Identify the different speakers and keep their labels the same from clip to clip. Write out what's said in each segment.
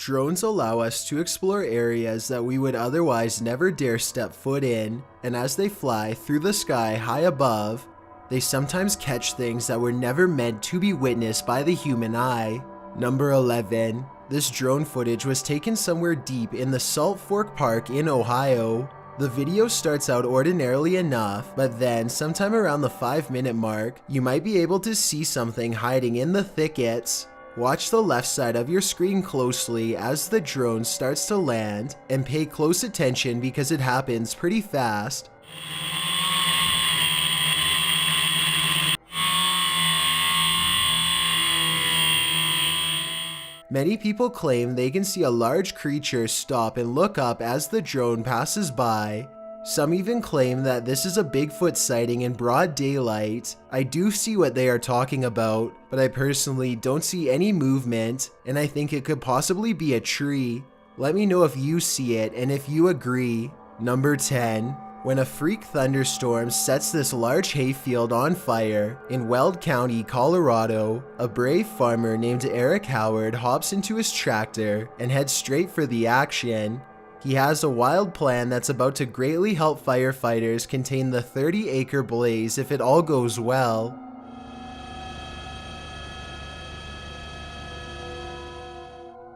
Speaker 1: Drones allow us to explore areas that we would otherwise never dare step foot in, and as they fly through the sky high above, they sometimes catch things that were never meant to be witnessed by the human eye. Number 11. This drone footage was taken somewhere deep in the Salt Fork Park in Ohio. The video starts out ordinarily enough, but then sometime around the 5-minute mark, you might be able to see something hiding in the thickets. Watch the left side of your screen closely as the drone starts to land, and pay close attention because it happens pretty fast. Many people claim they can see a large creature stop and look up as the drone passes by. Some even claim that this is a Bigfoot sighting in broad daylight. I do see what they are talking about, but I personally don't see any movement, and I think it could possibly be a tree. Let me know if you see it and if you agree. Number 10. When a freak thunderstorm sets this large hayfield on fire in Weld County, Colorado, a brave farmer named Eric Howard hops into his tractor and heads straight for the action. He has a wild plan that's about to greatly help firefighters contain the 30-acre blaze if it all goes well.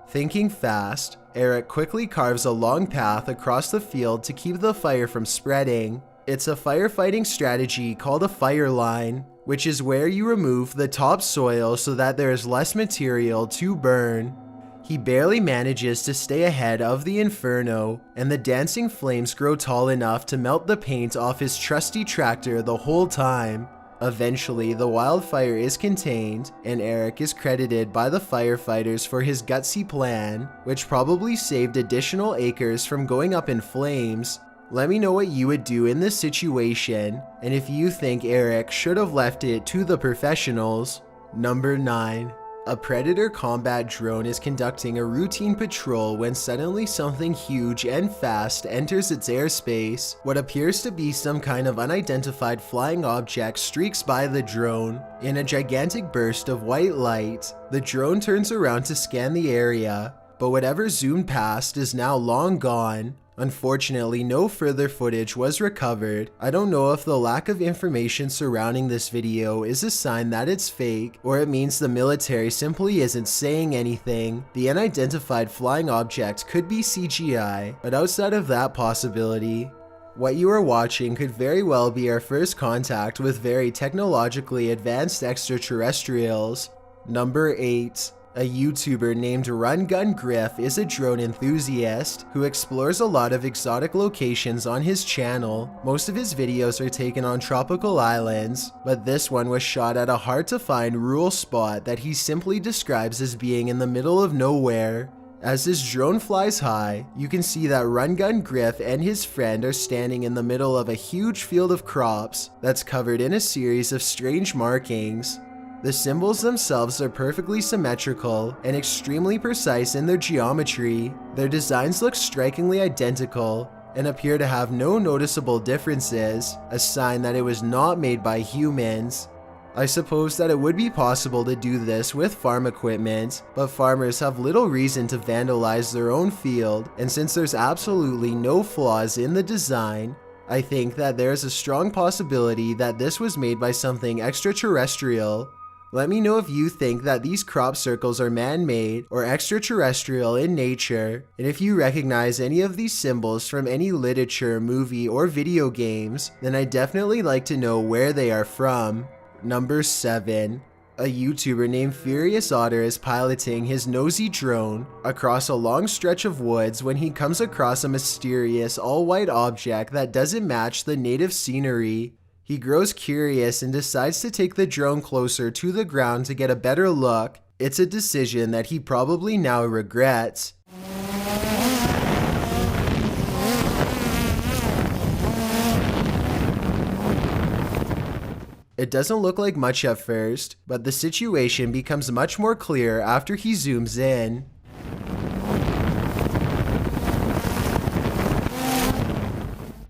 Speaker 1: Thinking fast, Eric quickly carves a long path across the field to keep the fire from spreading. It's a firefighting strategy called a fire line, which is where you remove the topsoil so that there is less material to burn. He barely manages to stay ahead of the inferno, and the dancing flames grow tall enough to melt the paint off his trusty tractor the whole time. Eventually, the wildfire is contained, and Eric is credited by the firefighters for his gutsy plan, which probably saved additional acres from going up in flames. Let me know what you would do in this situation, and if you think Eric should have left it to the professionals. Number 9. A Predator combat drone is conducting a routine patrol when suddenly something huge and fast enters its airspace. What appears to be some kind of unidentified flying object streaks by the drone. In a gigantic burst of white light, the drone turns around to scan the area, but whatever zoomed past is now long gone. Unfortunately, no further footage was recovered. I don't know if the lack of information surrounding this video is a sign that it's fake, or it means the military simply isn't saying anything. The unidentified flying object could be CGI, but outside of that possibility, what you are watching could very well be our first contact with very technologically advanced extraterrestrials. Number 8. A YouTuber named Run Gun Griff is a drone enthusiast who explores a lot of exotic locations on his channel. Most of his videos are taken on tropical islands, but this one was shot at a hard-to-find rural spot that he simply describes as being in the middle of nowhere. As his drone flies high, you can see that Run Gun Griff and his friend are standing in the middle of a huge field of crops that's covered in a series of strange markings. The symbols themselves are perfectly symmetrical and extremely precise in their geometry. Their designs look strikingly identical and appear to have no noticeable differences, a sign that it was not made by humans. I suppose that it would be possible to do this with farm equipment, but farmers have little reason to vandalize their own field, and since there's absolutely no flaws in the design, I think that there is a strong possibility that this was made by something extraterrestrial. Let me know if you think that these crop circles are man-made or extraterrestrial in nature, and if you recognize any of these symbols from any literature, movie, or video games, then I'd definitely like to know where they are from. Number 7. A YouTuber named Furious Otter is piloting his nosy drone across a long stretch of woods when he comes across a mysterious all-white object that doesn't match the native scenery. He grows curious and decides to take the drone closer to the ground to get a better look. It's a decision that he probably now regrets. It doesn't look like much at first, but the situation becomes much more clear after he zooms in.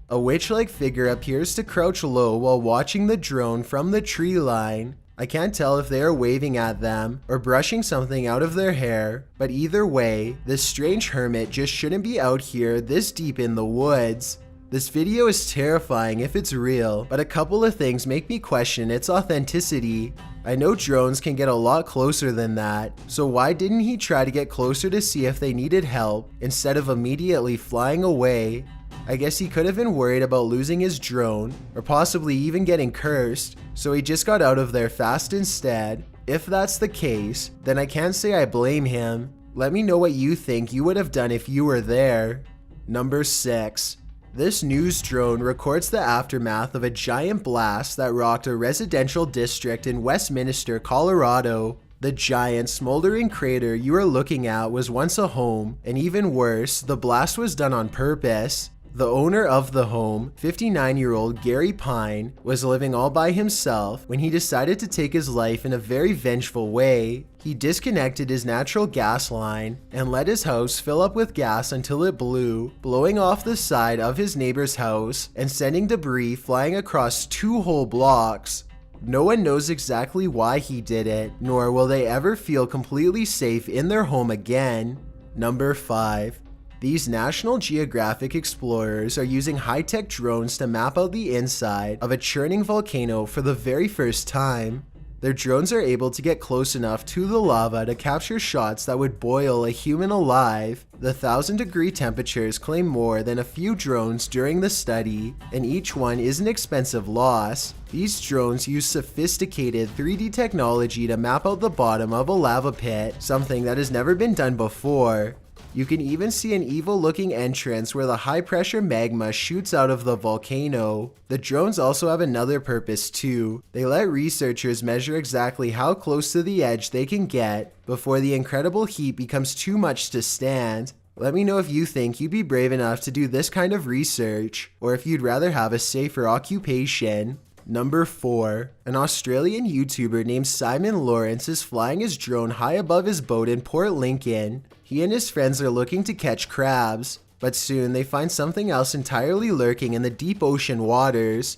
Speaker 1: A witch-like figure appears to crouch low while watching the drone from the tree line. I can't tell if they are waving at them or brushing something out of their hair, but either way, this strange hermit just shouldn't be out here this deep in the woods. This video is terrifying if it's real, but a couple of things make me question its authenticity. I know drones can get a lot closer than that, so why didn't he try to get closer to see if they needed help instead of immediately flying away? I guess he could have been worried about losing his drone, or possibly even getting cursed, so he just got out of there fast instead. If that's the case, then I can't say I blame him. Let me know what you think you would have done if you were there. Number 6. This news drone records the aftermath of a giant blast that rocked a residential district in Westminster, Colorado. The giant smoldering crater you are looking at was once a home, and even worse, the blast was done on purpose. The owner of the home, 59-year-old Gary Pine, was living all by himself when he decided to take his life in a very vengeful way. He disconnected his natural gas line and let his house fill up with gas until it blew, blowing off the side of his neighbor's house and sending debris flying across 2 whole blocks. No one knows exactly why he did it, nor will they ever feel completely safe in their home again. Number 5. These National Geographic explorers are using high-tech drones to map out the inside of a churning volcano for the very first time. Their drones are able to get close enough to the lava to capture shots that would boil a human alive. The 1,000-degree temperatures claim more than a few drones during the study, and each one is an expensive loss. These drones use sophisticated 3D technology to map out the bottom of a lava pit, something that has never been done before. You can even see an evil-looking entrance where the high-pressure magma shoots out of the volcano. The drones also have another purpose too. They let researchers measure exactly how close to the edge they can get before the incredible heat becomes too much to stand. Let me know if you think you'd be brave enough to do this kind of research, or if you'd rather have a safer occupation. Number 4. An Australian YouTuber named Simon Lawrence is flying his drone high above his boat in Port Lincoln. He and his friends are looking to catch crabs, but soon they find something else entirely lurking in the deep ocean waters.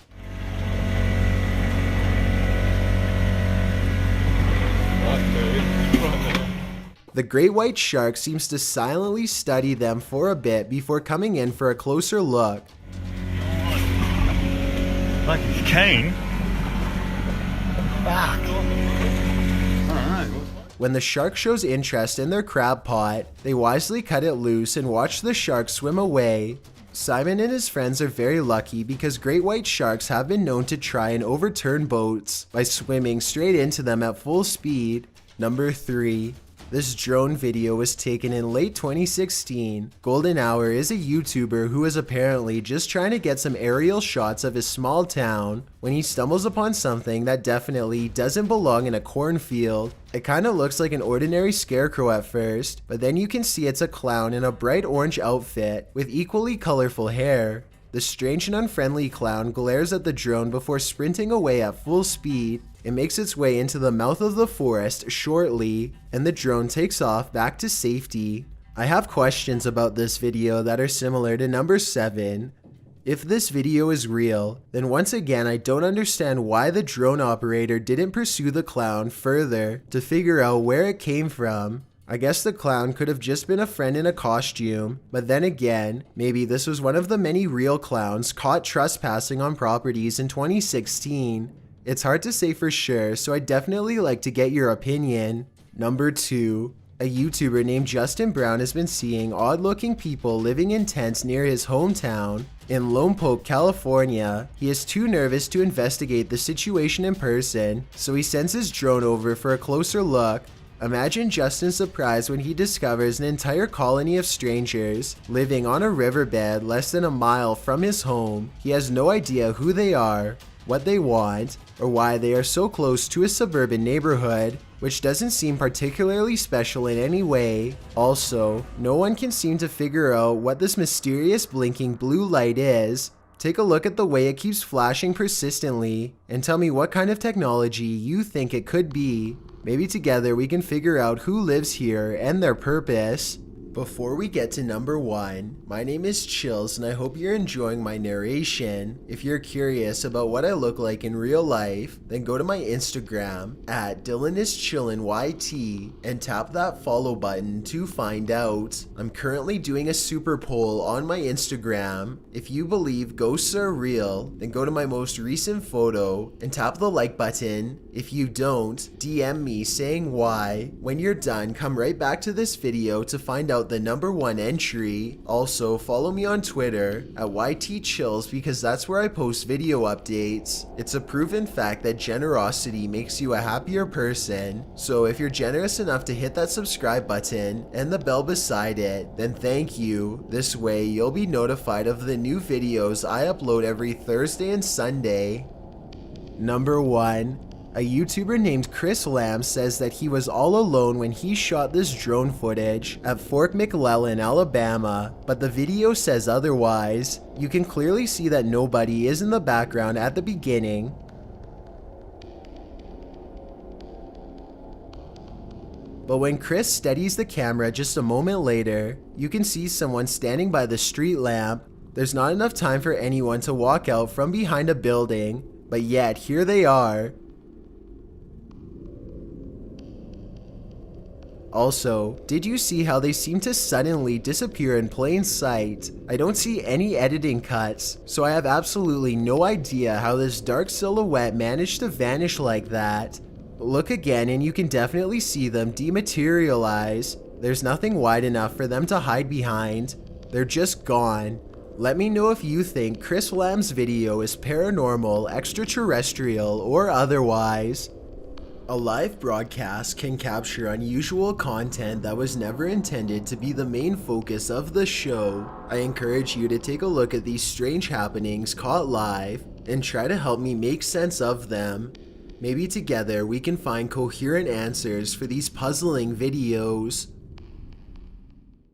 Speaker 1: The great white shark seems to silently study them for a bit before coming in for a closer look.
Speaker 2: Like he's keen. Fuck.
Speaker 1: When the shark shows interest in their crab pot, they wisely cut it loose and watch the shark swim away. Simon and his friends are very lucky because great white sharks have been known to try and overturn boats by swimming straight into them at full speed. Number 3. This drone video was taken in late 2016. Golden Hour is a YouTuber who is apparently just trying to get some aerial shots of his small town when he stumbles upon something that definitely doesn't belong in a cornfield. It kinda looks like an ordinary scarecrow at first, but then you can see it's a clown in a bright orange outfit with equally colorful hair. The strange and unfriendly clown glares at the drone before sprinting away at full speed. It makes its way into the mouth of the forest shortly, and the drone takes off back to safety. I have questions about this video that are similar to number 7. If this video is real, then once again I don't understand why the drone operator didn't pursue the clown further to figure out where it came from. I guess the clown could have just been a friend in a costume, but then again, maybe this was one of the many real clowns caught trespassing on properties in 2016. It's hard to say for sure, so I'd definitely like to get your opinion. Number 2. A YouTuber named Justin Brown has been seeing odd-looking people living in tents near his hometown. In Lompoc, California, he is too nervous to investigate the situation in person, so he sends his drone over for a closer look. Imagine Justin's surprise when he discovers an entire colony of strangers living on a riverbed less than a mile from his home. He has no idea who they are, what they want, or why they are so close to a suburban neighborhood, which doesn't seem particularly special in any way. Also, no one can seem to figure out what this mysterious blinking blue light is. Take a look at the way it keeps flashing persistently, and tell me what kind of technology you think it could be. Maybe together we can figure out who lives here and their purpose. Before we get to number 1, my name is Chills and I hope you're enjoying my narration. If you're curious about what I look like in real life, then go to my Instagram at DylanIsChillinYT and tap that follow button to find out. I'm currently doing a super poll on my Instagram. If you believe ghosts are real, then go to my most recent photo and tap the like button. If you don't, DM me saying why. When you're done, come right back to this video to find out the number 1 entry. Also, follow me on Twitter at YTChills because that's where I post video updates. It's a proven fact that generosity makes you a happier person. So if you're generous enough to hit that subscribe button and the bell beside it, then thank you. This way you'll be notified of the new videos I upload every Thursday and Sunday. Number 1. A YouTuber named Chris Lamb says that he was all alone when he shot this drone footage at Fort McClellan, Alabama, but the video says otherwise. You can clearly see that nobody is in the background at the beginning. But when Chris steadies the camera just a moment later, you can see someone standing by the street lamp. There's not enough time for anyone to walk out from behind a building, but yet here they are. Also, did you see how they seem to suddenly disappear in plain sight? I don't see any editing cuts, so I have absolutely no idea how this dark silhouette managed to vanish like that. Look again and you can definitely see them dematerialize. There's nothing wide enough for them to hide behind. They're just gone. Let me know if you think Chris Lamb's video is paranormal, extraterrestrial, or otherwise. A live broadcast can capture unusual content that was never intended to be the main focus of the show. I encourage you to take a look at these strange happenings caught live and try to help me make sense of them. Maybe together we can find coherent answers for these puzzling videos.